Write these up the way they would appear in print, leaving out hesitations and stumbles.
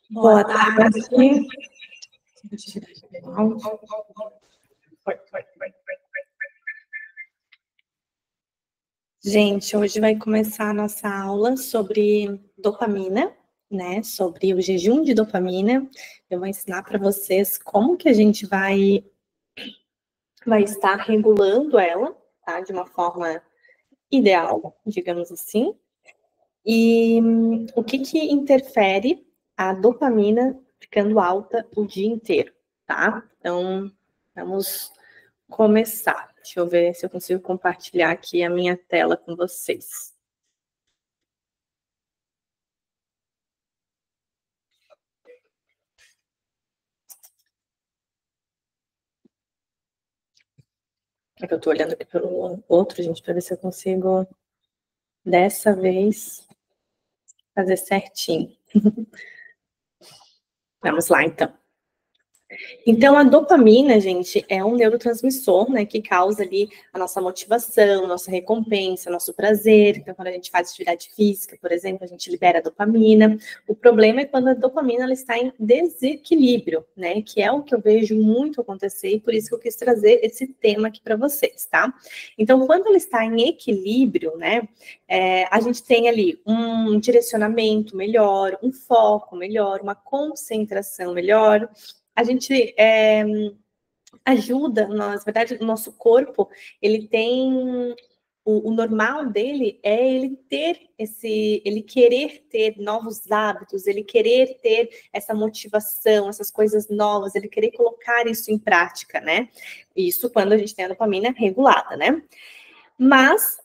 Boa tarde. Gente, hoje vai começar a nossa aula sobre dopamina, né? Sobre o jejum de dopamina. Eu vou ensinar para vocês como que a gente vai estar regulando ela, tá? De uma forma ideal, digamos assim. E o que interfere a dopamina ficando alta o dia inteiro, tá? Então, vamos começar. Deixa eu ver se eu consigo compartilhar aqui a minha tela com vocês. É que eu tô olhando aqui pelo outro, gente, para ver se eu consigo, dessa vez, fazer certinho. Vamos lá, então. Então, a dopamina, gente, é um neurotransmissor, né, que causa ali a nossa motivação, nossa recompensa, nosso prazer. Então, quando a gente faz atividade física, por exemplo, a gente libera a dopamina. O problema é quando a dopamina ela está em desequilíbrio, né, que é o que eu vejo muito acontecer e por isso que eu quis trazer esse tema aqui para vocês, tá? Então, quando ela está em equilíbrio, né, a gente tem ali um direcionamento melhor, um foco melhor, uma concentração melhor. A gente ajuda, na verdade, o nosso corpo, ele tem, o normal dele é ele querer ter novos hábitos, ele querer ter essa motivação, essas coisas novas, ele querer colocar isso em prática, né? Isso quando a gente tem a dopamina regulada, né? Mas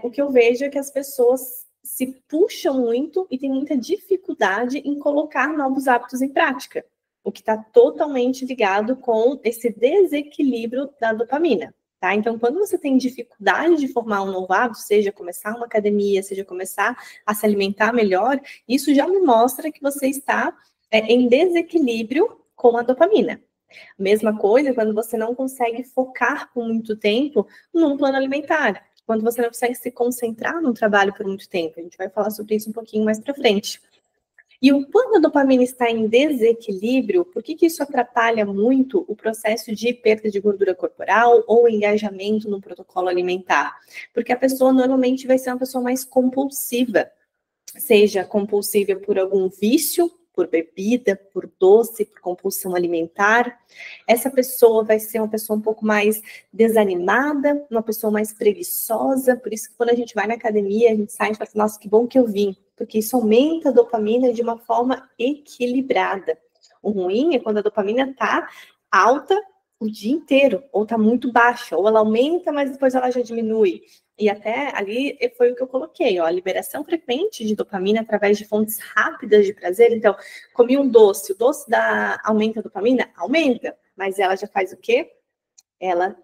o que eu vejo é que as pessoas se puxam muito e têm muita dificuldade em colocar novos hábitos em prática, o que está totalmente ligado com esse desequilíbrio da dopamina, tá? Então, quando você tem dificuldade de formar um novo hábito, seja começar uma academia, seja começar a se alimentar melhor, isso já me mostra que você está em desequilíbrio com a dopamina. Mesma coisa quando você não consegue focar por muito tempo num plano alimentar, quando você não consegue se concentrar num trabalho por muito tempo. A gente vai falar sobre isso um pouquinho mais para frente. E quando a dopamina está em desequilíbrio, por que isso atrapalha muito o processo de perda de gordura corporal ou engajamento no protocolo alimentar? Porque a pessoa normalmente vai ser uma pessoa mais compulsiva, seja compulsiva por algum vício, por bebida, por doce, por compulsão alimentar. Essa pessoa vai ser uma pessoa um pouco mais desanimada, uma pessoa mais preguiçosa, por isso que quando a gente vai na academia, a gente sai e fala assim, nossa, que bom que eu vim, porque isso aumenta a dopamina de uma forma equilibrada. O ruim é quando a dopamina está alta o dia inteiro, ou está muito baixa, ou ela aumenta, mas depois ela já diminui. E até ali foi o que eu coloquei, ó, a liberação frequente de dopamina através de fontes rápidas de prazer. Então, comi um doce, o doce aumenta a dopamina? Aumenta, mas ela já faz o quê? Ela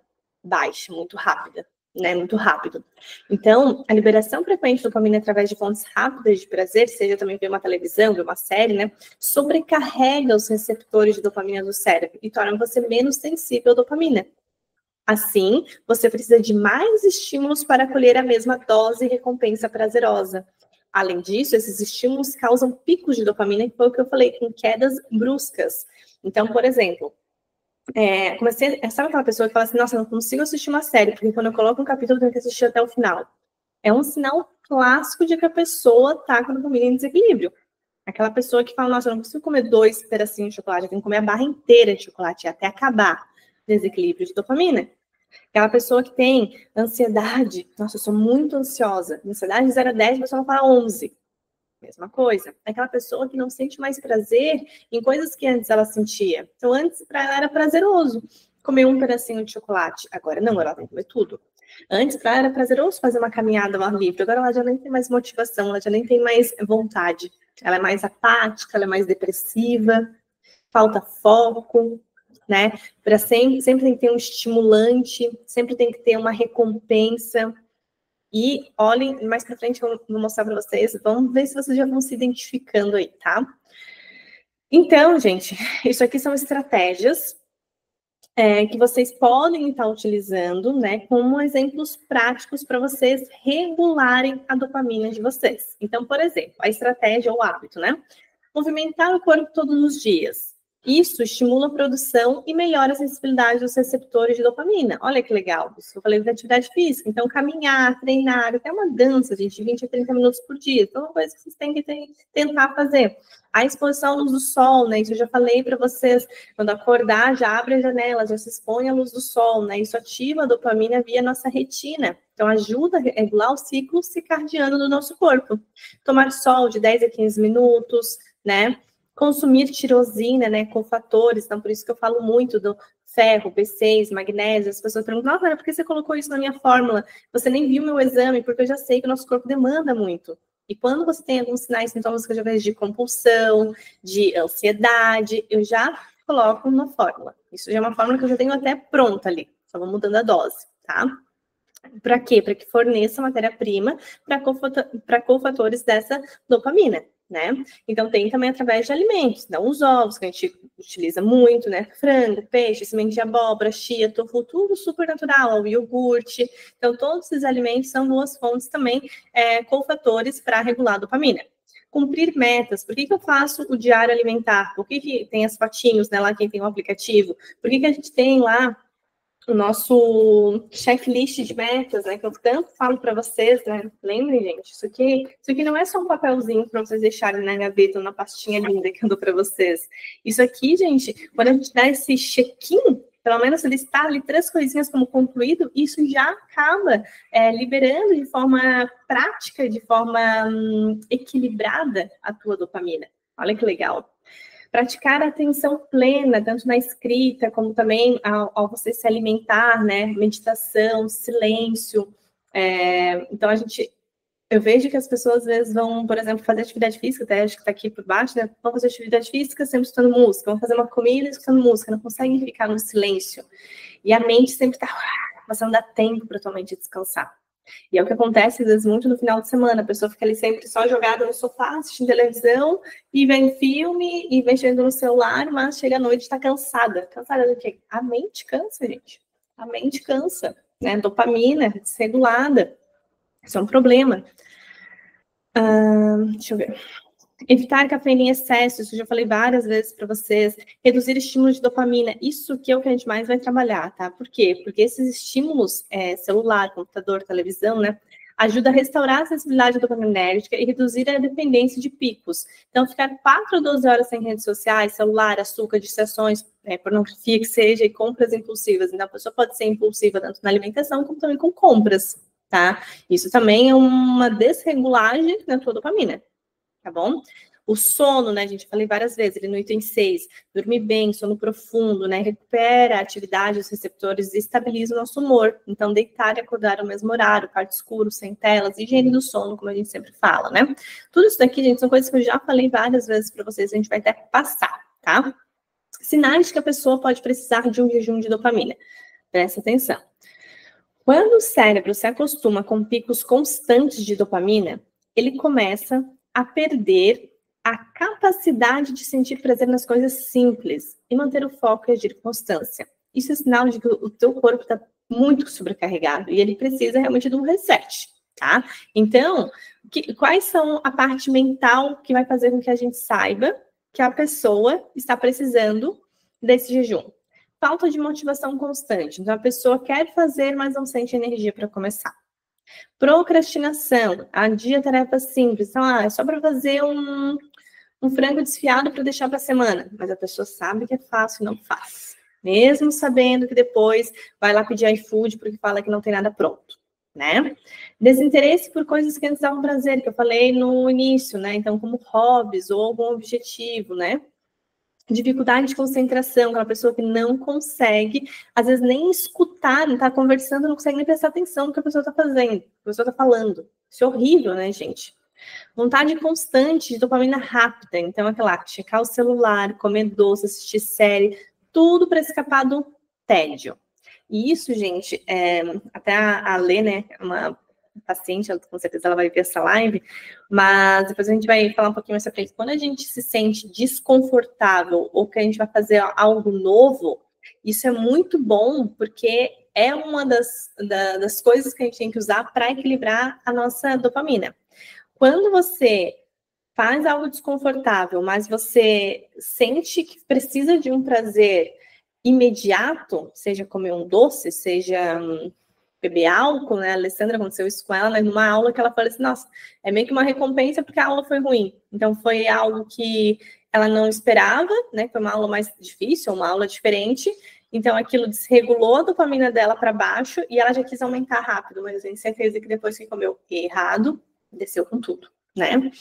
baixa muito rápida, né? Muito rápido. Então, a liberação frequente de dopamina através de fontes rápidas de prazer, seja também ver uma televisão, ver uma série, né? Sobrecarrega os receptores de dopamina do cérebro e torna você menos sensível à dopamina. Assim, você precisa de mais estímulos para colher a mesma dose e recompensa prazerosa. Além disso, esses estímulos causam picos de dopamina, que foi o que eu falei, com quedas bruscas. Então, por exemplo, sabe aquela pessoa que fala assim, nossa, eu não consigo assistir uma série, porque quando eu coloco um capítulo, eu tenho que assistir até o final. É um sinal clássico de que a pessoa está com a dopamina em desequilíbrio. Aquela pessoa que fala, nossa, eu não consigo comer 2 pedacinhos de chocolate, eu tenho que comer a barra inteira de chocolate até acabar. Desequilíbrio de dopamina. Aquela pessoa que tem ansiedade, nossa, eu sou muito ansiosa, ansiedade de 0 a 10, a pessoa fala 11. Mesma coisa. Aquela pessoa que não sente mais prazer em coisas que antes ela sentia. Então, antes, para ela era prazeroso comer um pedacinho de chocolate. Agora não, ela tem que comer tudo. Antes, para ela era prazeroso fazer uma caminhada ao ar livre. Agora ela já nem tem mais motivação, ela já nem tem mais vontade. Ela é mais apática, ela é mais depressiva, falta foco, né? Para sempre tem que ter um estimulante, sempre tem que ter uma recompensa. E olhem, mais para frente eu vou mostrar para vocês, vamos ver se vocês já vão se identificando aí, tá? Então, gente, isso aqui são estratégias que vocês podem estar utilizando, né, como exemplos práticos para vocês regularem a dopamina de vocês. Então, por exemplo, a estratégia ou hábito, né? Movimentar o corpo todos os dias. Isso estimula a produção e melhora a sensibilidade dos receptores de dopamina. Olha que legal. Isso eu falei de atividade física. Então, caminhar, treinar, até uma dança, gente, de 20 a 30 minutos por dia. Então, é uma coisa que vocês têm que tentar fazer. A exposição à luz do sol, né? Isso eu já falei para vocês. Quando acordar, já abre a janela, já se expõe à luz do sol, né? Isso ativa a dopamina via nossa retina. Então, ajuda a regular o ciclo circadiano do nosso corpo. Tomar sol de 10 a 15 minutos, né? Consumir tirosina, né, com fatores, então por isso que eu falo muito do ferro, B6, magnésio. As pessoas perguntam, nossa, por que você colocou isso na minha fórmula? Você nem viu meu exame, porque eu já sei que o nosso corpo demanda muito. E quando você tem alguns sinais, sintomas que eu já vejo de compulsão, de ansiedade, eu já coloco na fórmula. Isso já é uma fórmula que eu já tenho até pronta ali, só vou mudando a dose, tá? Para quê? Para que forneça matéria-prima para cofatores dessa dopamina, né? Então, tem também através de alimentos, então os ovos, que a gente utiliza muito, né? Frango, peixe, semente de abóbora, chia, tofu, tudo super natural, o iogurte. Então, todos esses alimentos são boas fontes também, cofatores para regular a dopamina. Cumprir metas. Por que eu faço o diário alimentar? Por que tem as fotinhos, né? Lá quem tem o aplicativo? Por que a gente tem lá o nosso checklist de metas, né, que eu tanto falo para vocês, né? Lembrem, gente, isso aqui não é só um papelzinho para vocês deixarem na gaveta ou na pastinha linda que eu dou para vocês. Isso aqui, gente, quando a gente dá esse check-in, pelo menos listar ali 3 coisinhas como concluído, isso já acaba liberando de forma prática, de forma equilibrada a tua dopamina. Olha que legal. Praticar a atenção plena, tanto na escrita, como também ao você se alimentar, né? Meditação, silêncio. Então, eu vejo que as pessoas, às vezes, vão, por exemplo, fazer atividade física, até acho que está aqui por baixo, né? Vão fazer atividade física sempre escutando música, vão fazer uma comida escutando música, não conseguem ficar no silêncio. E a mente sempre está, você não dá tempo para a tua mente descansar. E é o que acontece, às vezes, muito no final de semana. A pessoa fica ali sempre só jogada no sofá, assistindo televisão, e vem filme, e mexendo no celular, mas chega à noite e está cansada. Cansada do quê? A mente cansa, gente. A mente cansa, né? Dopamina desregulada. Isso é um problema. Deixa eu ver. Evitar cafeína em excesso, isso eu já falei várias vezes para vocês. Reduzir estímulos de dopamina, isso que é o que a gente mais vai trabalhar, tá? Por quê? Porque esses estímulos, celular, computador, televisão, né? Ajuda a restaurar a sensibilidade dopaminérgica e reduzir a dependência de picos. Então, ficar 4 a 12 horas sem redes sociais, celular, açúcar, distrações, pornografia que seja, e compras impulsivas. Então, a pessoa pode ser impulsiva tanto na alimentação como também com compras, tá? Isso também é uma desregulagem na tua dopamina. Tá bom? O sono, né, gente, falei várias vezes, ele no item 6, dormir bem, sono profundo, né, recupera a atividade dos receptores e estabiliza o nosso humor. Então, deitar e acordar ao mesmo horário, quarto escuro, sem telas, higiene do sono, como a gente sempre fala, né? Tudo isso daqui, gente, são coisas que eu já falei várias vezes para vocês, a gente vai até passar, tá? Sinais de que a pessoa pode precisar de um jejum de dopamina. Presta atenção. Quando o cérebro se acostuma com picos constantes de dopamina, ele começa a perder a capacidade de sentir prazer nas coisas simples e manter o foco e agir com constância. Isso é sinal de que o teu corpo está muito sobrecarregado e ele precisa realmente de um reset, tá? Então, quais são a parte mental que vai fazer com que a gente saiba que a pessoa está precisando desse jejum? Falta de motivação constante. Então, a pessoa quer fazer, mas não sente energia para começar. Procrastinação, adia tarefa simples. Então, é só para fazer um frango desfiado para deixar para a semana. Mas a pessoa sabe que é fácil e não faz. Mesmo sabendo que depois vai lá pedir iFood porque fala que não tem nada pronto, né? Desinteresse por coisas que antes davam prazer, que eu falei no início, né? Então, como hobbies ou algum objetivo, né? Dificuldade de concentração, aquela pessoa que não consegue, às vezes, nem escutar, não está conversando, não consegue nem prestar atenção no que a pessoa está fazendo, que a pessoa está falando. Isso é horrível, né, gente? Vontade constante de dopamina rápida, então, aquela, checar o celular, comer doce, assistir série, tudo para escapar do tédio. E isso, gente, até a Lê, né, uma paciente, com certeza ela vai ver essa live, mas depois a gente vai falar um pouquinho mais pra frente. Quando a gente se sente desconfortável ou que a gente vai fazer algo novo, isso é muito bom, porque é uma das coisas que a gente tem que usar para equilibrar a nossa dopamina. Quando você faz algo desconfortável, mas você sente que precisa de um prazer imediato, seja comer um doce, seja beber álcool, né? A Alessandra aconteceu isso com ela, né? Numa aula que ela falou assim, nossa, é meio que uma recompensa porque a aula foi ruim. Então foi algo que ela não esperava, né? Foi uma aula mais difícil, uma aula diferente. Então aquilo desregulou a dopamina dela para baixo e ela já quis aumentar rápido, mas eu tenho certeza que depois que comeu errado, desceu com tudo, né?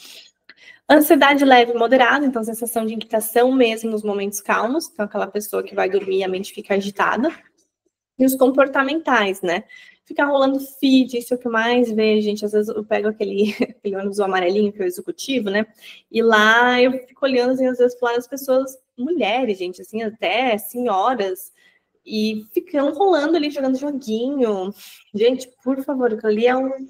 Ansiedade leve e moderada, então sensação de inquietação mesmo nos momentos calmos, então aquela pessoa que vai dormir e a mente fica agitada. E os comportamentais, né? Ficar rolando feed, isso é o que eu mais vejo, gente. Às vezes eu pego aquele ônibus amarelinho, que é o executivo, né? E lá eu fico olhando, assim, às vezes, para as pessoas, mulheres, gente, assim, até senhoras, e ficam rolando ali, jogando joguinho. Gente, por favor, aquilo ali é um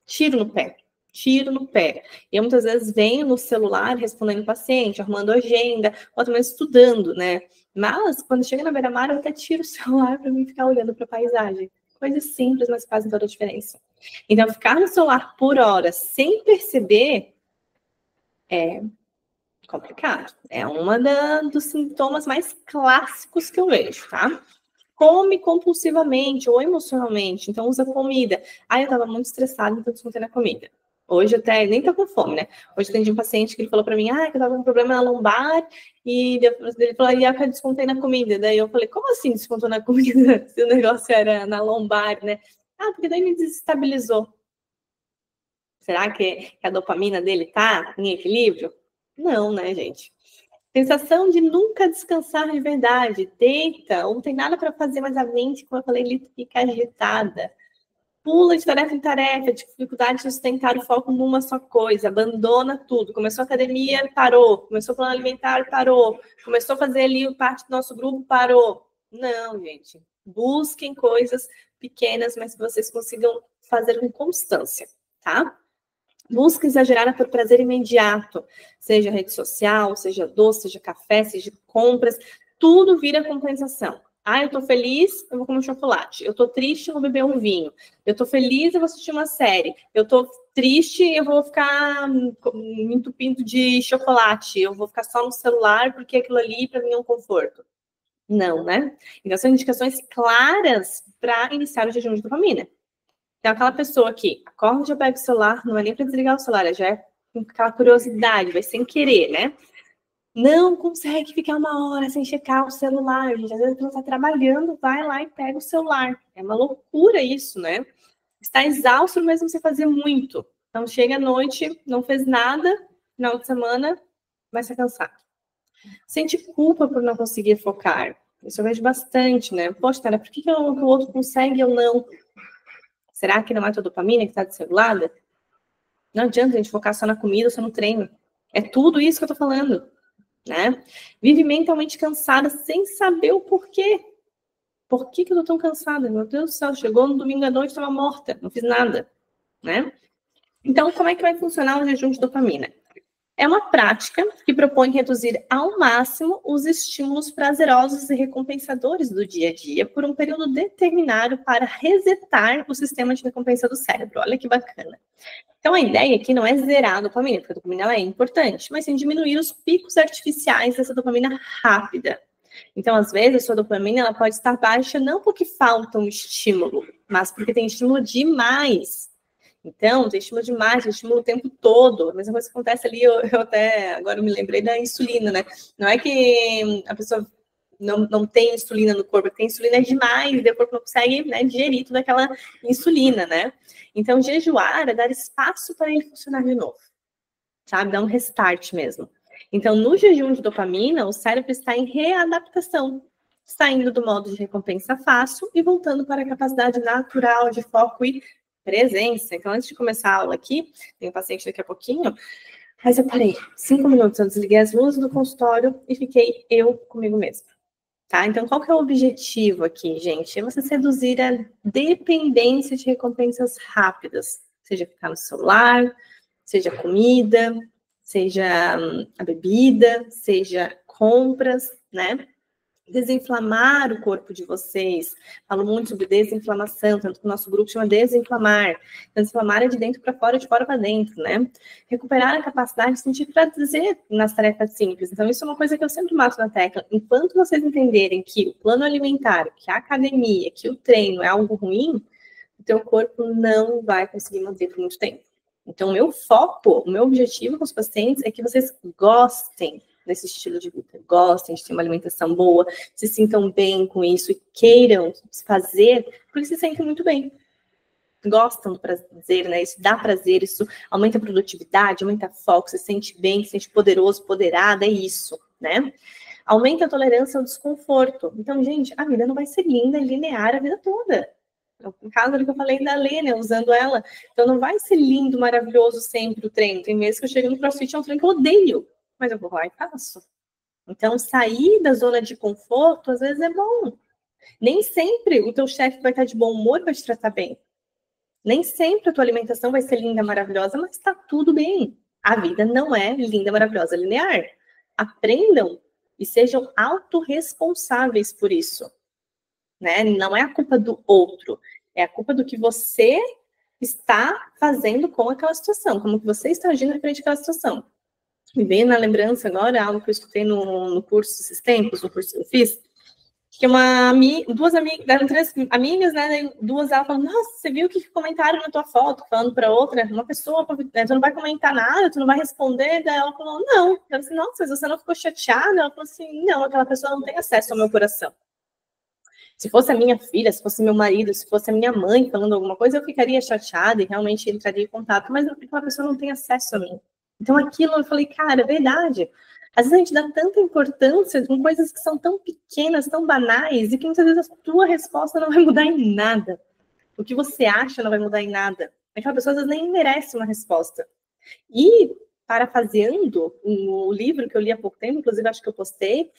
tiro no pé. Tiro no pé. Eu muitas vezes venho no celular respondendo paciente, arrumando agenda, ou também estudando, né? Mas quando chega na beira-mar, eu até tiro o celular para mim ficar olhando para a paisagem. Coisas simples, mas fazem toda a diferença. Então, ficar no celular por hora sem perceber é complicado. É dos sintomas mais clássicos que eu vejo, tá? Come compulsivamente ou emocionalmente, então usa comida. Eu tava muito estressada, então descontei na comida. Hoje até nem tô com fome, né? Hoje atendi um paciente que ele falou para mim, que eu tava com um problema na lombar, e ele falou, eu descontei na comida. Daí eu falei, como assim descontou na comida? Se o negócio era na lombar, né? Porque daí me desestabilizou. Será que a dopamina dele tá em equilíbrio? Não, né, gente? Sensação de nunca descansar de verdade. Deita, ou não tem nada para fazer, mas a mente, como eu falei, ele fica agitada. Pula de tarefa em tarefa, dificuldade de sustentar o foco numa só coisa, abandona tudo. Começou a academia, parou. Começou o plano alimentar, parou. Começou a fazer ali parte do nosso grupo, parou. Não, gente. Busquem coisas pequenas, mas que vocês consigam fazer com constância, tá? Busca exagerar por prazer imediato, seja rede social, seja doce, seja café, seja compras, tudo vira compensação. Eu tô feliz, eu vou comer um chocolate. Eu tô triste, eu vou beber um vinho. Eu tô feliz, eu vou assistir uma série. Eu tô triste, eu vou ficar me entupindo de chocolate. Eu vou ficar só no celular, porque aquilo ali para mim é um conforto. Não, né? Então são indicações claras para iniciar o jejum de dopamina. Então, aquela pessoa que acorda, já pega o celular, não é nem para desligar o celular, já é com aquela curiosidade, vai sem querer, né? Não consegue ficar uma hora sem checar o celular, gente. Às vezes você está trabalhando, vai lá e pega o celular. É uma loucura isso, né? Está exausto mesmo sem fazer muito. Então, chega à noite, não fez nada, final de semana, vai ser cansado. Sente culpa por não conseguir focar. Isso eu vejo bastante, né? Poxa, cara, por que o outro consegue e eu não? Será que não é a tua dopamina que está desregulada? Não adianta a gente focar só na comida, só no treino. É tudo isso que eu tô falando, né? Vive mentalmente cansada sem saber o porquê. Por que eu tô tão cansada? Meu Deus do céu, chegou no domingo à noite, estava morta, não fiz nada, né? Então, como é que vai funcionar o jejum de dopamina? É uma prática que propõe reduzir ao máximo os estímulos prazerosos e recompensadores do dia a dia por um período determinado para resetar o sistema de recompensa do cérebro. Olha que bacana. Então, a ideia aqui não é zerar a dopamina, porque a dopamina ela é importante, mas sim diminuir os picos artificiais dessa dopamina rápida. Então, às vezes, a sua dopamina ela pode estar baixa não porque falta um estímulo, mas porque tem estímulo demais. Então, tem estímulo demais, tem estímulo o tempo todo. A mesma coisa que acontece ali, eu até agora eu me lembrei da insulina, né? Não é que a pessoa não tem insulina no corpo, tem insulina demais, e o corpo não consegue, né, digerir toda aquela insulina, né? Então, jejuar é dar espaço para ele funcionar de novo, sabe? Dar um restart mesmo. Então, no jejum de dopamina, o cérebro está em readaptação, saindo do modo de recompensa fácil e voltando para a capacidade natural de foco e presença. Então, antes de começar a aula aqui, tem um paciente daqui a pouquinho, mas eu parei 5 minutos, eu desliguei as luzes do consultório e fiquei eu comigo mesma. Tá? Então, qual que é o objetivo aqui, gente? É você reduzir a dependência de recompensas rápidas, seja ficar no celular, seja comida, seja a bebida, seja compras, né? desinflamar o corpo de vocês. Falo muito sobre desinflamação, tanto que o nosso grupo chama Desinflamar. Desinflamar é de dentro para fora, de fora para dentro, né? Recuperar a capacidade de sentir prazer nas tarefas simples. Então, isso é uma coisa que eu sempre bato na tecla. Enquanto vocês entenderem que o plano alimentar, que a academia, que o treino é algo ruim, o teu corpo não vai conseguir manter por muito tempo. Então, o meu foco, o meu objetivo com os pacientes é que vocês gostem desse estilo de vida, gostem de ter uma alimentação boa, se sintam bem com isso e queiram fazer, porque se sentem muito bem. Gostam do prazer, né? Isso dá prazer, isso aumenta a produtividade, aumenta foco, se sente bem, se sente poderoso, poderada, é isso, né? Aumenta a tolerância ao desconforto. Então, gente, a vida não vai ser linda e linear a vida toda. No caso ali que eu falei da Lê, né, usando ela. Então, não vai ser lindo, maravilhoso sempre o treino. Tem vezes que eu chego no CrossFit, é um treino que eu odeio, mas eu vou lá e faço. Então, sair da zona de conforto, às vezes, é bom. Nem sempre o teu chefe vai estar de bom humor para te tratar bem. Nem sempre a tua alimentação vai ser linda, maravilhosa, mas está tudo bem. A vida não é linda, maravilhosa, linear. Aprendam e sejam autorresponsáveis por isso. Né? Não é a culpa do outro, é a culpa do que você está fazendo com aquela situação, como que você está agindo frente àquela situação. Me veio na lembrança agora algo que eu escutei no curso esses tempos, no curso que eu fiz, que duas amigas, eram 3 amigas, né? Duas elas falaram, nossa, você viu o que comentaram na tua foto? Falando para outra, uma pessoa, né, tu não vai comentar nada, tu não vai responder. Daí ela falou, não. Eu falei assim, nossa, mas você não ficou chateada? Ela falou assim, não, aquela pessoa não tem acesso ao meu coração. Se fosse a minha filha, se fosse meu marido, se fosse a minha mãe falando alguma coisa, eu ficaria chateada e realmente entraria em contato, mas aquela pessoa não tem acesso a mim. Então aquilo eu falei, cara, é verdade. Às vezes a gente dá tanta importância com coisas que são tão pequenas, tão banais, e que muitas vezes a tua resposta não vai mudar em nada. O que você acha não vai mudar em nada. Aquela pessoa às vezes nem merece uma resposta. E, parafraseando o livro que eu li há pouco tempo, inclusive acho que eu postei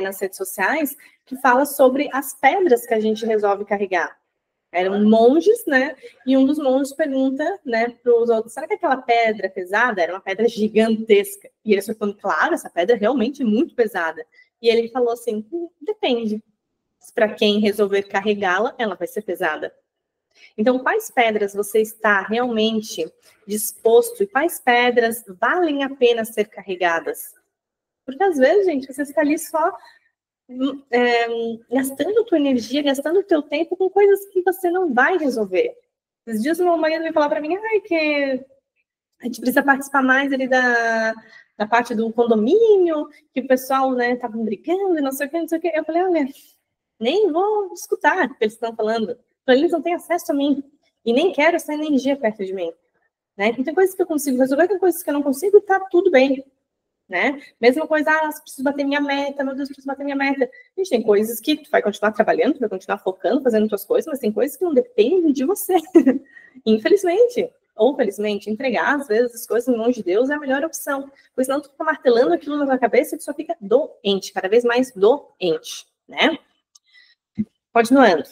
nas redes sociais, que fala sobre as pedras que a gente resolve carregar. Eram monges, né? E um dos monges pergunta, né, para os outros, será que aquela pedra pesada era uma pedra gigantesca? E eles falando, claro, essa pedra é realmente muito pesada. E ele falou assim, depende. Para quem resolver carregá-la, ela vai ser pesada. Então, quais pedras você está realmente disposto e quais pedras valem a pena ser carregadas? Porque às vezes, gente, você está ali só gastando a tua energia, gastando o teu tempo com coisas que você não vai resolver. Esses dias meu marido veio falar para mim, que a gente precisa participar mais ali da parte do condomínio, que o pessoal, né, tava brigando e não sei o que, não sei o que. Eu falei, olha, nem vou escutar o que eles estão falando. Eles não têm acesso a mim. E nem quero essa energia perto de mim. Né? Tem coisas que eu consigo resolver, tem coisas que eu não consigo, e tá tudo bem. Né? Mesma coisa, preciso bater minha meta, meu Deus, preciso bater minha meta. A gente tem coisas que tu vai continuar trabalhando, tu vai continuar focando, fazendo tuas coisas, mas tem coisas que não dependem de você. Infelizmente. Ou felizmente, entregar, às vezes, as coisas em mãos de Deus é a melhor opção. Pois senão tu fica martelando aquilo na tua cabeça e tu só fica doente, cada vez mais doente. Né? Continuando.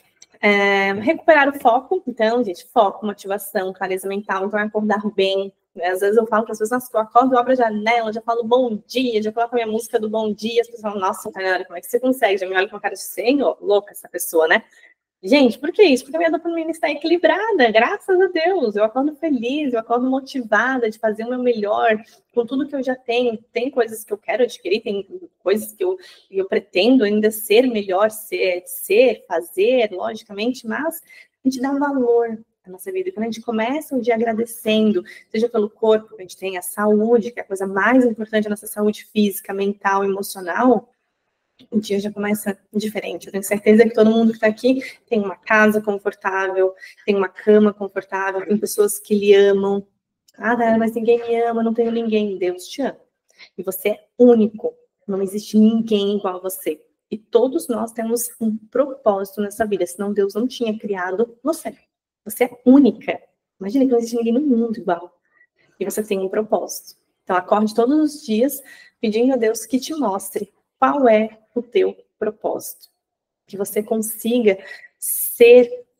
Recuperar o foco, então, gente, foco, motivação, clareza mental, então acordar bem. Às vezes eu falo para as pessoas, nossa, eu acordo, eu abro a janela, já falo bom dia, já coloco a minha música do bom dia, as pessoas falam, nossa, Tainara, como é que você consegue? Já me olha com uma cara de senhor, louca essa pessoa, né? Gente, por que isso? Porque a minha dopamina está equilibrada, graças a Deus. Eu acordo feliz, eu acordo motivada de fazer o meu melhor com tudo que eu já tenho. Tem coisas que eu quero adquirir, tem coisas que eu pretendo ainda ser melhor, fazer, logicamente, mas a gente dá valor à nossa vida. E quando a gente começa o dia agradecendo, seja pelo corpo, que a gente tem a saúde, que é a coisa mais importante, a nossa saúde física, mental, emocional, o dia já começa diferente. Eu tenho certeza que todo mundo que está aqui tem uma casa confortável, tem uma cama confortável, tem pessoas que lhe amam. Mas ninguém me ama, não tenho ninguém. Deus te ama. E você é único. Não existe ninguém igual a você. E todos nós temos um propósito nessa vida, senão Deus não tinha criado você. Você é única. Imagina que não existe ninguém no mundo igual. E você tem um propósito. Então, acorde todos os dias pedindo a Deus que te mostre qual é o teu propósito. Que você consiga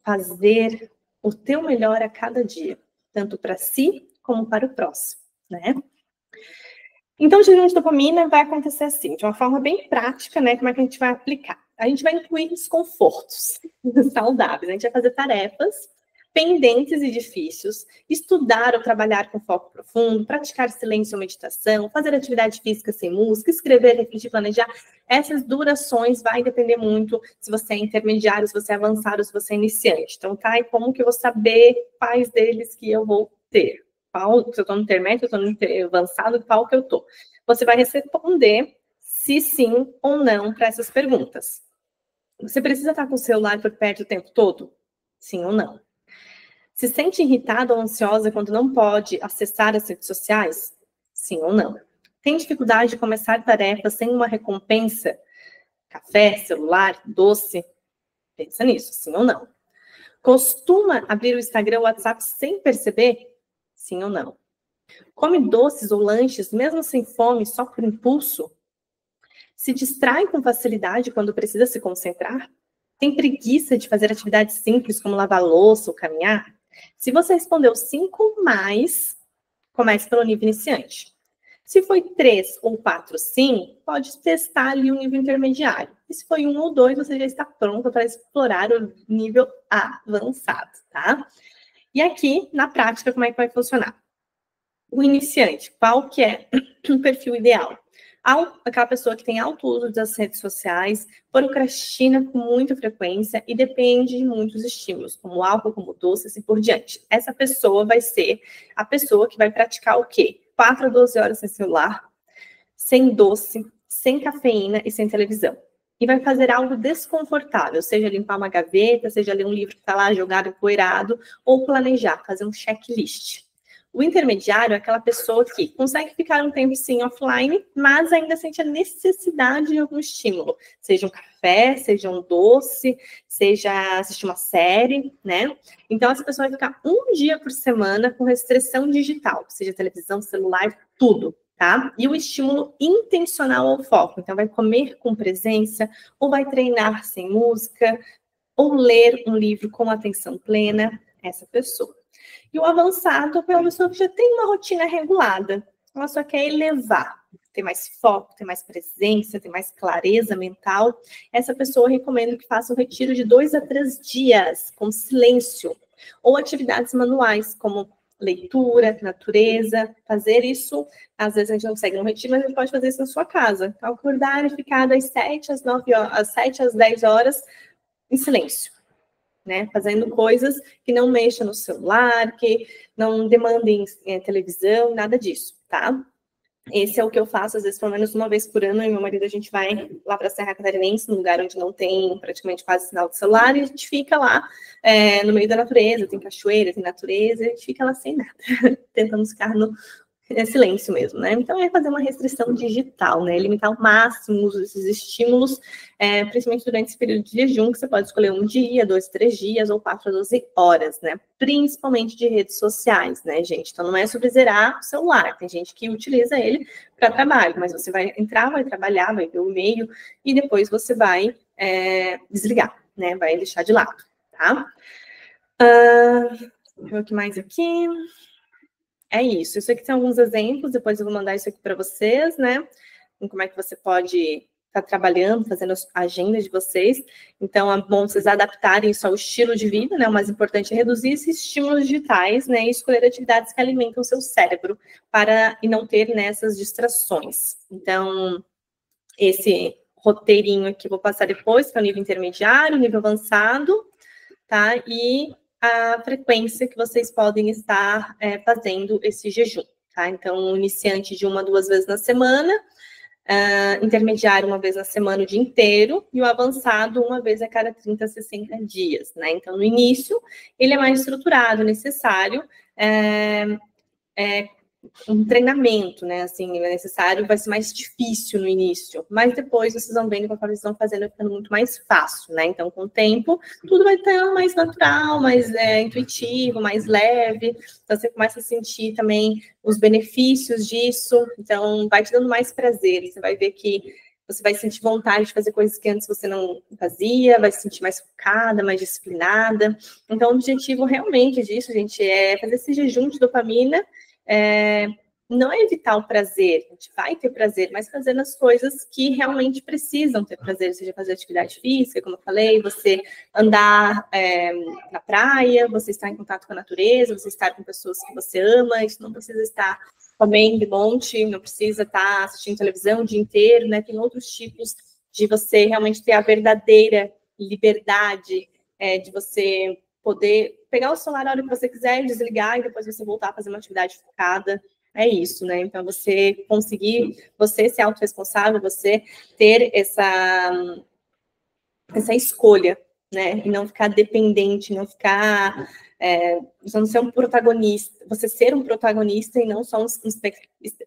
fazer o teu melhor a cada dia, tanto para si como para o próximo, né? Então, o jejum de dopamina vai acontecer assim, de uma forma bem prática, né? Como é que a gente vai aplicar? A gente vai incluir desconfortos saudáveis. A gente vai fazer tarefas pendentes e difíceis, estudar ou trabalhar com foco profundo, praticar silêncio ou meditação, fazer atividade física sem música, escrever, refletir, planejar. Essas durações vai depender muito se você é intermediário, se você é avançado, se você é iniciante. Então, tá? E como que eu vou saber quais deles que eu vou ter? Qual, se eu estou no intermédio, se eu estou no avançado, qual que eu estou? Você vai responder se sim ou não para essas perguntas. Você precisa estar com o celular por perto o tempo todo? Sim ou não? Se sente irritada ou ansiosa quando não pode acessar as redes sociais? Sim ou não? Tem dificuldade de começar tarefas sem uma recompensa? Café, celular, doce? Pensa nisso, sim ou não? Costuma abrir o Instagram ou o WhatsApp sem perceber? Sim ou não? Come doces ou lanches mesmo sem fome, só por impulso? Se distrai com facilidade quando precisa se concentrar? Tem preguiça de fazer atividades simples como lavar louça ou caminhar? Se você respondeu 5 mais, comece pelo nível iniciante. Se foi 3 ou 4 sim, pode testar ali o nível intermediário. E se foi 1 ou 2, você já está pronta para explorar o nível avançado, tá? E aqui, na prática, como é que vai funcionar? O iniciante, qual que é o perfil ideal? Aquela pessoa que tem alto uso das redes sociais, procrastina com muita frequência e depende de muitos estímulos, como álcool, como doces e por diante. Essa pessoa vai ser a pessoa que vai praticar o quê? 4 a 12 horas sem celular, sem doce, sem cafeína e sem televisão. E vai fazer algo desconfortável, seja limpar uma gaveta, seja ler um livro que está lá jogado, empoeirado, ou planejar, fazer um checklist. O intermediário é aquela pessoa que consegue ficar um tempo, sim, offline, mas ainda sente a necessidade de algum estímulo. Seja um café, seja um doce, seja assistir uma série, né? Então, essa pessoa vai ficar um dia por semana com restrição digital, seja televisão, celular, tudo, tá? E o estímulo intencional ao foco. Então, vai comer com presença, ou vai treinar sem música, ou ler um livro com atenção plena, essa pessoa. E o avançado é uma pessoa que já tem uma rotina regulada. Ela só quer elevar, ter mais foco, ter mais presença, ter mais clareza mental. Essa pessoa eu recomendo que faça um retiro de 2 a 3 dias, com silêncio. Ou atividades manuais, como leitura, natureza. Fazer isso, às vezes a gente não consegue no retiro, mas a gente pode fazer isso na sua casa. Acordar e ficar das 7 às 9 horas, às 7 às 10 horas em silêncio. Né, fazendo coisas que não mexam no celular, que não demandem televisão, nada disso, tá? Esse é o que eu faço, às vezes, pelo menos uma vez por ano, e meu marido, a gente vai lá para a Serra Catarinense, num lugar onde não tem praticamente quase sinal de celular, e a gente fica lá no meio da natureza, tem cachoeira, tem natureza, e a gente fica lá sem nada, tentando ficar no silêncio mesmo, né? Então, é fazer uma restrição digital, né? Limitar ao máximo o uso desses estímulos, principalmente durante esse período de jejum, que você pode escolher 1 dia, 2, 3 dias ou 4 a 12 horas, né? Principalmente de redes sociais, né, gente? Então, não é sobre zerar o celular. Tem gente que utiliza ele para trabalho, mas você vai entrar, vai trabalhar, vai ver o e-mail e depois você vai desligar, né? Vai deixar de lado, tá? Deixa eu ver o que mais aqui. É isso. Isso aqui tem alguns exemplos, depois eu vou mandar isso aqui para vocês, né? Como é que você pode estar trabalhando, fazendo a agenda de vocês. Então, é bom vocês adaptarem isso ao estilo de vida, né? O mais importante é reduzir esses estímulos digitais, né? E escolher atividades que alimentam o seu cérebro e não ter nessas distrações. Então, esse roteirinho aqui eu vou passar depois, que é o nível intermediário, nível avançado, tá? E a frequência que vocês podem estar fazendo esse jejum, tá? Então, iniciante de 1 a 2 vezes na semana, intermediário 1 vez na semana o dia inteiro, e o avançado 1 vez a cada 30 a 60 dias, né? Então, no início, ele é mais estruturado, necessário, um treinamento, né, assim, é necessário, vai ser mais difícil no início, mas depois vocês vão vendo, conforme vocês vão fazendo, vai ficando muito mais fácil, né, então com o tempo, tudo vai estar mais natural, mais intuitivo, mais leve, então você começa a sentir também os benefícios disso, então vai te dando mais prazer, você vai ver que você vai sentir vontade de fazer coisas que antes você não fazia, vai se sentir mais focada, mais disciplinada, então o objetivo realmente disso, gente, é fazer esse jejum de dopamina, não é evitar o prazer, a gente vai ter prazer, mas fazer nas coisas que realmente precisam ter prazer, seja fazer atividade física, como eu falei, você andar na praia, você estar em contato com a natureza, você estar com pessoas que você ama, isso não precisa estar comendo de monte, não precisa estar assistindo televisão o dia inteiro, né? Tem outros tipos de você realmente ter a verdadeira liberdade de você poder pegar o celular na hora que você quiser, desligar e depois você voltar a fazer uma atividade focada. É isso, né? Então, você conseguir, você ser autorresponsável, você ter essa escolha, né? E não ficar dependente, não ficar... você não ser um protagonista, você ser um protagonista e não só um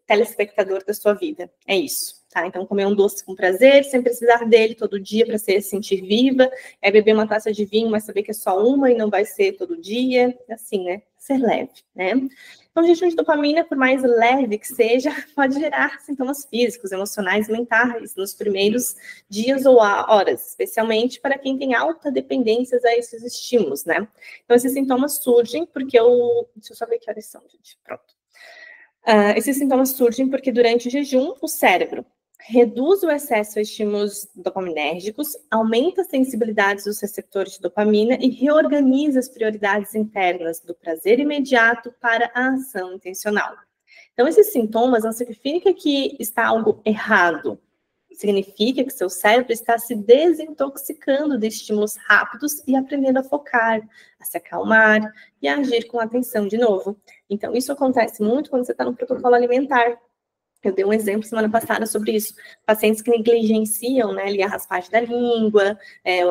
telespectador da sua vida. É isso, tá? Então, comer um doce com prazer, sem precisar dele todo dia para se sentir viva, beber uma taça de vinho, mas saber que é só uma e não vai ser todo dia, assim, né? Ser leve, né? Então, jejum de dopamina, por mais leve que seja, pode gerar sintomas físicos, emocionais, mentais nos primeiros dias ou horas, especialmente para quem tem alta dependência a esses estímulos, né? Então, esses sintomas surgem porque deixa eu só ver que horas são, gente. Pronto. Esses sintomas surgem porque durante o jejum, o cérebro reduz o excesso a estímulos dopaminérgicos, aumenta a sensibilidade dos receptores de dopamina e reorganiza as prioridades internas do prazer imediato para a ação intencional. Então, esses sintomas não significam que está algo errado, significa que seu cérebro está se desintoxicando de estímulos rápidos e aprendendo a focar, a se acalmar e a agir com atenção de novo. Então, isso acontece muito quando você está no protocolo alimentar. Eu dei um exemplo semana passada sobre isso. Pacientes que negligenciam, né, ali a raspagem da língua,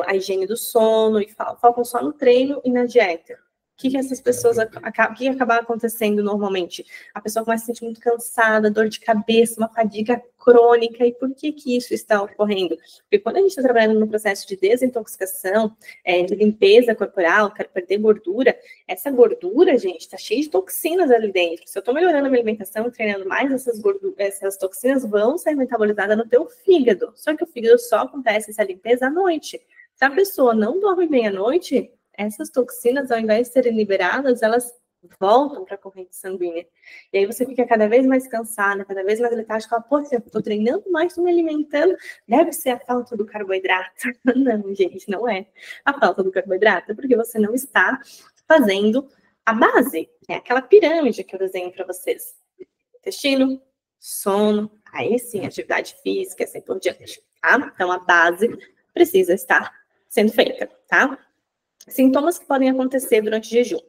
a higiene do sono, e focam só no treino e na dieta. O que essas pessoas, o que acaba acontecendo normalmente? A pessoa começa a se sentir muito cansada, dor de cabeça, uma fadiga crônica. E por que isso está ocorrendo? Porque quando a gente está trabalhando no processo de desintoxicação, de limpeza corporal, quero perder gordura, essa gordura, gente, está cheia de toxinas ali dentro. Se eu estou melhorando a minha alimentação e treinando mais, essas toxinas vão ser metabolizadas no teu fígado. Só que o fígado só acontece essa limpeza à noite. Se a pessoa não dorme bem à noite, essas toxinas, ao invés de serem liberadas, elas voltam para a corrente sanguínea. E aí você fica cada vez mais cansada, cada vez mais letárgica. Fala, pô, eu estou treinando mais, estou me alimentando. Deve ser a falta do carboidrato. Não, gente, não é a falta do carboidrato, porque você não está fazendo a base. É aquela pirâmide que eu desenho para vocês. Intestino, sono, aí sim, atividade física, assim por diante, tá? Então, a base precisa estar sendo feita, tá? Sintomas que podem acontecer durante o jejum.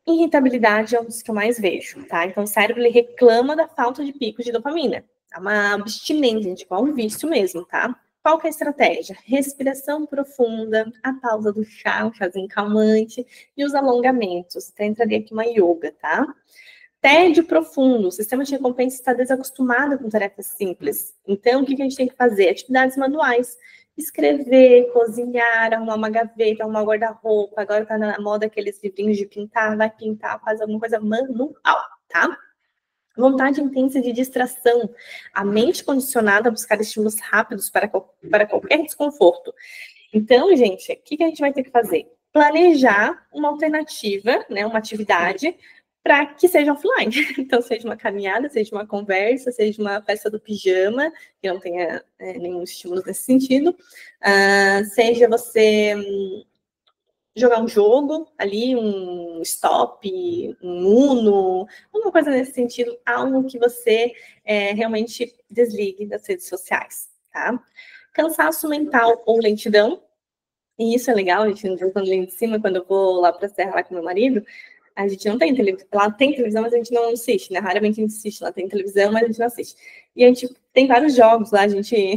Irritabilidade é um dos que eu mais vejo, tá? Então, o cérebro ele reclama da falta de picos de dopamina. É uma abstinência, gente, igual um vício mesmo, tá? Qual que é a estratégia? Respiração profunda, a pausa do chá, um chazinho calmante e os alongamentos. Então, entraria aqui uma yoga, tá? Tédio profundo, o sistema de recompensa está desacostumado com tarefas simples. Então, o que a gente tem que fazer? Atividades manuais. Escrever, cozinhar, arrumar uma gaveta, arrumar um guarda-roupa. Agora está na moda aqueles livrinhos de pintar, vai pintar, faz alguma coisa manual, tá? Vontade intensa de distração. A mente condicionada a buscar estímulos rápidos para qualquer desconforto. Então, gente, o que a gente vai ter que fazer? Planejar uma alternativa, né, uma atividade para que seja offline. Então, seja uma caminhada, seja uma conversa, seja uma festa do pijama, que não tenha nenhum estímulo nesse sentido. Seja você jogar um jogo ali, um stop, um Uno, alguma coisa nesse sentido, algo que você realmente desligue das redes sociais, tá? Cansaço mental ou lentidão. E isso é legal, a gente não ali em cima, quando eu vou lá para a serra lá com meu marido, a gente não tem televisão, lá tem televisão, mas a gente não assiste, né? Raramente a gente assiste, lá tem televisão, mas a gente não assiste. E a gente tem vários jogos lá,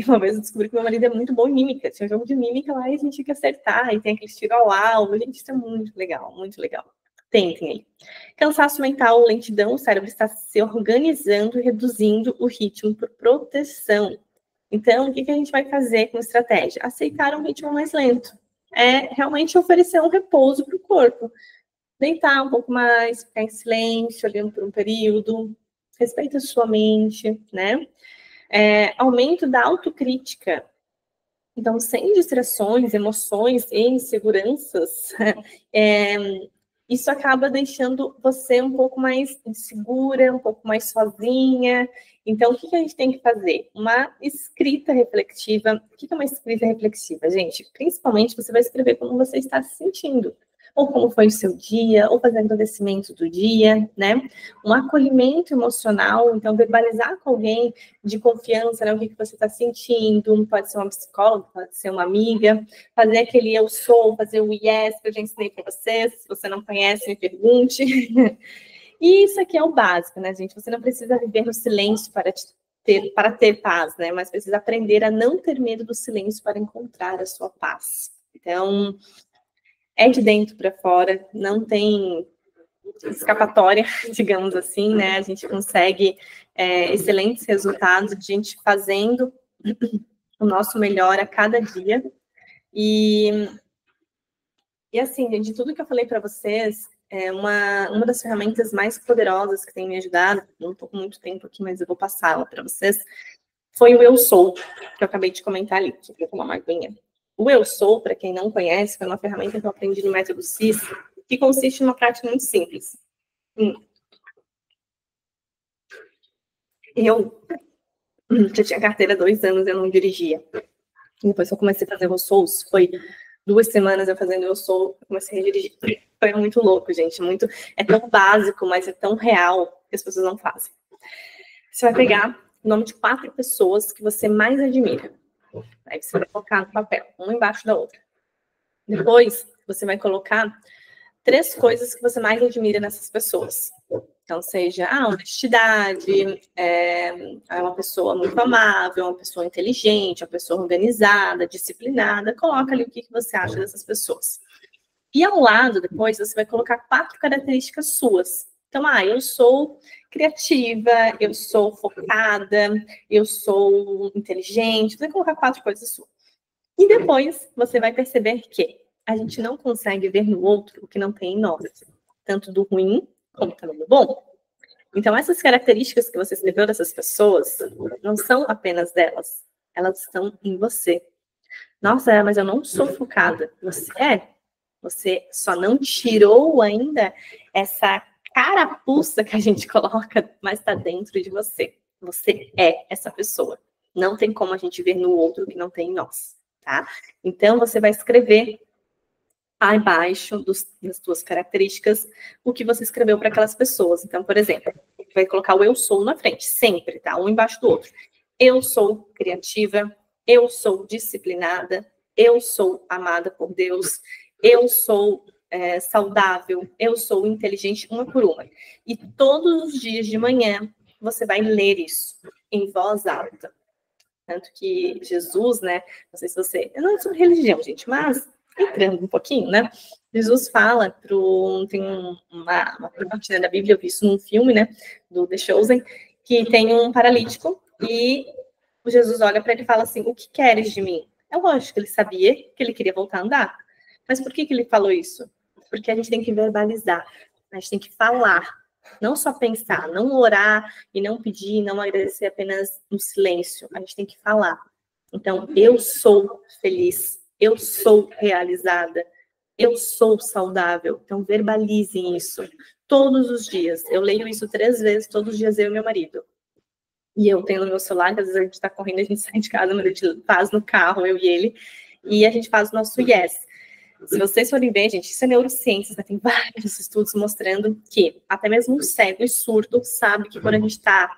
uma vez eu descobri que meu marido é muito bom em mímica, tinha um jogo de mímica lá e a gente tinha que acertar, e tem aquele tiro ao alvo, gente, isso é muito legal, muito legal. Tentem aí. Cansaço mental, lentidão, o cérebro está se organizando e reduzindo o ritmo por proteção. Então, o que a gente vai fazer com estratégia? Aceitar um ritmo mais lento. É realmente oferecer um repouso para o corpo. Deitar um pouco mais, ficar em silêncio, olhando por um período. Respeita a sua mente, né? Aumento da autocrítica. Então, sem distrações, emoções e inseguranças, isso acaba deixando você um pouco mais insegura, um pouco mais sozinha. Então, o que a gente tem que fazer? Uma escrita reflexiva. O que é uma escrita reflexiva, gente? Principalmente, você vai escrever como você está se sentindo. Ou como foi o seu dia, ou fazer agradecimento do dia, né? Um acolhimento emocional, então verbalizar com alguém de confiança, né? O que você está sentindo, pode ser uma psicóloga, pode ser uma amiga, fazer aquele eu sou, fazer o yes que eu já ensinei para vocês, se você não conhece, me pergunte. E isso aqui é o básico, né, gente? Você não precisa viver no silêncio para ter paz, né? Mas precisa aprender a não ter medo do silêncio para encontrar a sua paz. Então, é de dentro para fora, não tem escapatória, digamos assim, né? A gente consegue excelentes resultados, a gente fazendo o nosso melhor a cada dia. E assim, gente, tudo que eu falei para vocês, uma das ferramentas mais poderosas que tem me ajudado, não estou com muito tempo aqui, mas eu vou passá-la para vocês, foi o Eu Sou, que eu acabei de comentar ali, que eu vou tomar uma aguinha. O Eu Sou, para quem não conhece, foi uma ferramenta que eu aprendi no método CIS, que consiste numa prática muito simples. Eu já tinha carteira há 2 anos, eu não dirigia. Depois que eu comecei a fazer Eu Sou, foi 2 semanas eu fazendo Eu Sou, eu comecei a dirigir. Foi muito louco, gente, é tão básico, mas é tão real que as pessoas não fazem. Você vai pegar o nome de 4 pessoas que você mais admira. Aí você vai colocar no papel, uma embaixo da outra. Depois, você vai colocar 3 coisas que você mais admira nessas pessoas. Então, seja a honestidade, é uma pessoa muito amável, uma pessoa inteligente, uma pessoa organizada, disciplinada. Coloca ali o que você acha dessas pessoas. E ao lado, depois, você vai colocar 4 características suas. Então, eu sou criativa, eu sou focada, eu sou inteligente. Você vai colocar 4 coisas suas. E depois, você vai perceber que a gente não consegue ver no outro o que não tem em nós. Tanto do ruim, como também do bom. Então, essas características que você escreveu dessas pessoas não são apenas delas. Elas estão em você. Nossa, mas eu não sou focada. Você é. Você só não tirou ainda essa carapuça que a gente coloca, mas está dentro de você. Você é essa pessoa. Não tem como a gente ver no outro o que não tem em nós, tá? Então, você vai escrever abaixo das suas características o que você escreveu para aquelas pessoas. Então, por exemplo, vai colocar o eu sou na frente, sempre, tá? Um embaixo do outro. Eu sou criativa, eu sou disciplinada, eu sou amada por Deus, eu sou saudável, eu sou inteligente, uma por uma. E todos os dias de manhã você vai ler isso em voz alta. Tanto que Jesus, né? Não sei se você... Eu não sou religião, gente, mas entrando um pouquinho, né? Jesus fala tem uma parte, né, da Bíblia, eu vi isso num filme, né? Do The Chosen, que tem um paralítico e o Jesus olha para ele e fala assim: o que queres de mim? É lógico que ele sabia que ele queria voltar a andar. Mas por que ele falou isso? Porque a gente tem que verbalizar, a gente tem que falar, não só pensar, não orar e não pedir, não agradecer apenas no silêncio. A gente tem que falar. Então, eu sou feliz, eu sou realizada, eu sou saudável. Então, verbalizem isso todos os dias. Eu leio isso 3 vezes, todos os dias, eu e meu marido. E eu tenho no meu celular, que às vezes a gente está correndo, a gente sai de casa, mas a gente faz no carro, eu e ele, e a gente faz o nosso yes. Se vocês forem ver, gente, isso é neurociências, né? Tem vários estudos mostrando que até mesmo um cego e surdo sabe que quando a gente está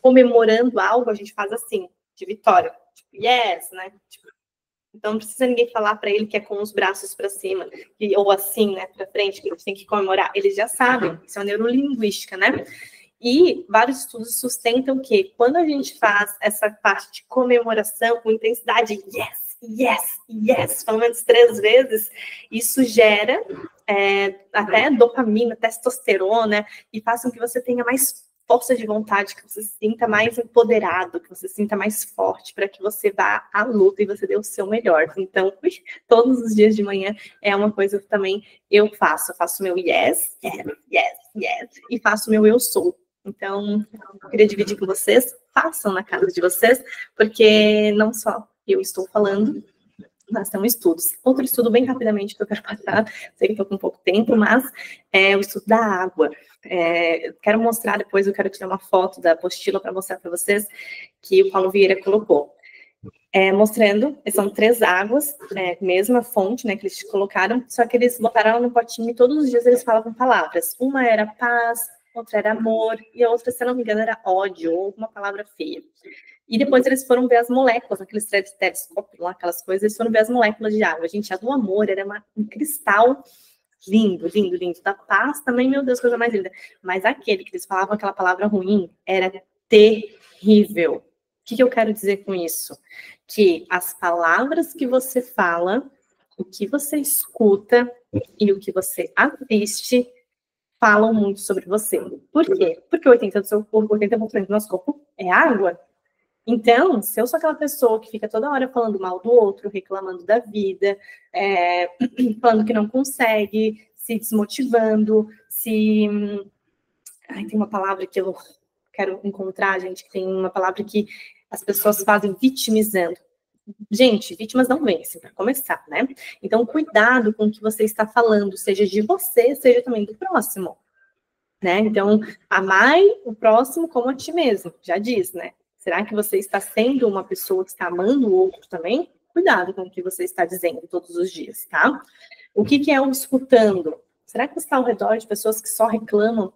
comemorando algo, a gente faz assim, de vitória. Tipo, yes, né? Tipo, então não precisa ninguém falar para ele que é com os braços para cima, ou assim, né, para frente, que a gente tem que comemorar. Eles já sabem, isso é uma neurolinguística, né? E vários estudos sustentam que quando a gente faz essa parte de comemoração com intensidade, yes, yes, yes, pelo menos 3 vezes, isso gera até dopamina, testosterona, e faz com que você tenha mais força de vontade, que você se sinta mais empoderado, que você se sinta mais forte, para que você vá à luta e você dê o seu melhor. Então, todos os dias de manhã é uma coisa que também eu faço meu yes, yes, yes, yes, e faço meu eu sou. Então, eu queria dividir com vocês, façam na casa de vocês, porque não só eu estou falando, Mas são estudos. Outro estudo bem rapidamente que eu quero passar, sei que estou com pouco tempo, mas é o estudo da água. Eu quero mostrar depois, eu quero tirar uma foto da apostila para mostrar para vocês que o Paulo Vieira colocou. Mostrando, são 3 águas, mesma fonte, né, que eles colocaram, só que eles botaram no potinho e todos os dias eles falavam palavras. Uma era paz, outra era amor, e a outra, se eu não me engano, era ódio, ou uma palavra feia. E depois eles foram ver as moléculas, aqueles telescópios lá, aquelas coisas, eles foram ver as moléculas de água. Gente, a do amor era um cristal lindo, lindo, lindo. Da paz também, meu Deus, coisa mais linda. Mas aquele que eles falavam aquela palavra ruim era terrível. O que eu quero dizer com isso? Que as palavras que você fala, o que você escuta e o que você assiste falam muito sobre você. Por quê? Porque 80% do seu corpo, 80% do nosso corpo é água. Então, se eu sou aquela pessoa que fica toda hora falando mal do outro, reclamando da vida, falando que não consegue, se desmotivando, Ai, tem uma palavra que eu quero encontrar, gente, que tem uma palavra que as pessoas fazem vitimizando. Gente, vítimas não vencem, para começar, né? Então, cuidado com o que você está falando, seja de você, seja também do próximo, né? Então, amai o próximo como a ti mesmo, já diz, né? Será que você está sendo uma pessoa que está amando o outro também? Cuidado com o que você está dizendo todos os dias, tá? O que é o escutando? Será que você está ao redor de pessoas que só reclamam,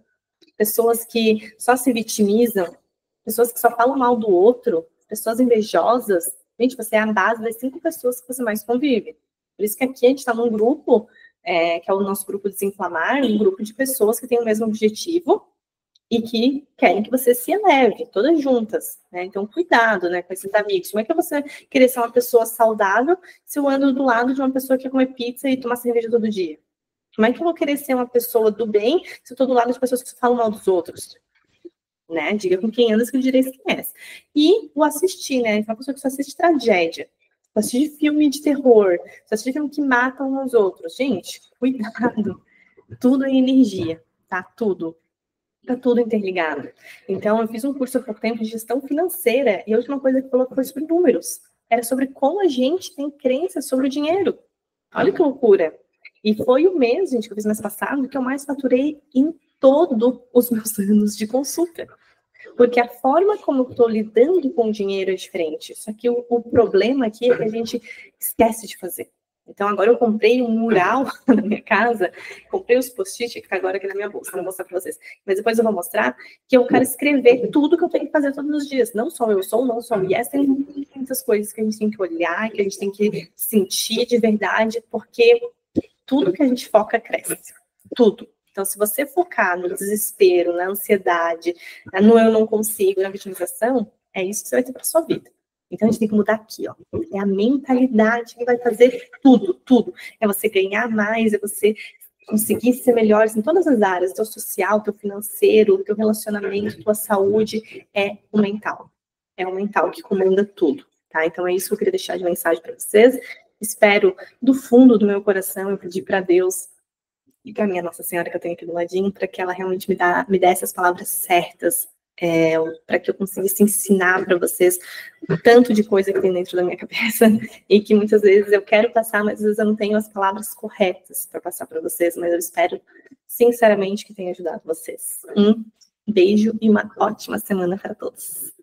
pessoas que só se vitimizam, pessoas que só falam mal do outro, pessoas invejosas? Gente, você é a base das 5 pessoas que você mais convive. Por isso que aqui a gente está num grupo, que é o nosso grupo Desinflamar, um grupo de pessoas que têm o mesmo objetivo e que querem que você se eleve, todas juntas, né? Então, cuidado, né, com esses amigos. Como é que você querer ser uma pessoa saudável se eu ando do lado de uma pessoa que quer comer pizza e tomar cerveja todo dia? Como é que eu vou querer ser uma pessoa do bem se eu estou do lado de pessoas que falam mal dos outros? Né? Diga com quem andas que eu direi se conhece. E o assistir, né? Uma pessoa que só assiste tragédia, só assiste filme de terror, só assiste filme que matam uns outros. Gente, cuidado. Tudo é energia, tá? Tudo. Tá tudo interligado. Então, eu fiz um curso há pouco tempo de gestão financeira e a última coisa que falou foi sobre números. Era sobre como a gente tem crença sobre o dinheiro. Olha que loucura. E foi o mês, gente, que eu fiz mês passado, que eu mais faturei em todos os meus anos de consulta. Porque a forma como eu estou lidando com o dinheiro é diferente. Só que o problema aqui é que a gente esquece de fazer. Então, agora eu comprei um mural na minha casa, comprei os post-it, que tá agora aqui na minha bolsa, vou mostrar para vocês. Mas depois eu vou mostrar que eu quero escrever tudo que eu tenho que fazer todos os dias. Não só eu sou, não só o yes, tem muitas coisas que a gente tem que olhar, que a gente tem que sentir de verdade, porque tudo que a gente foca cresce. Tudo. Então, se você focar no desespero, na ansiedade, no eu não consigo, na vitimização, é isso que você vai ter para sua vida. Então, a gente tem que mudar aqui, ó. É a mentalidade que vai fazer tudo, tudo. É você ganhar mais, é você conseguir ser melhor em todas as áreas, teu social, teu financeiro, teu relacionamento, tua saúde, é o mental. É o mental que comanda tudo, tá? Então, é isso que eu queria deixar de mensagem para vocês. Espero, do fundo do meu coração, eu pedir para Deus e para a minha Nossa Senhora que eu tenho aqui do ladinho, para que ela realmente me dê essas palavras certas, para que eu conseguisse ensinar para vocês o tanto de coisa que tem dentro da minha cabeça e que muitas vezes eu quero passar, mas às vezes eu não tenho as palavras corretas para passar para vocês, mas eu espero sinceramente que tenha ajudado vocês. Um beijo e uma ótima semana para todos.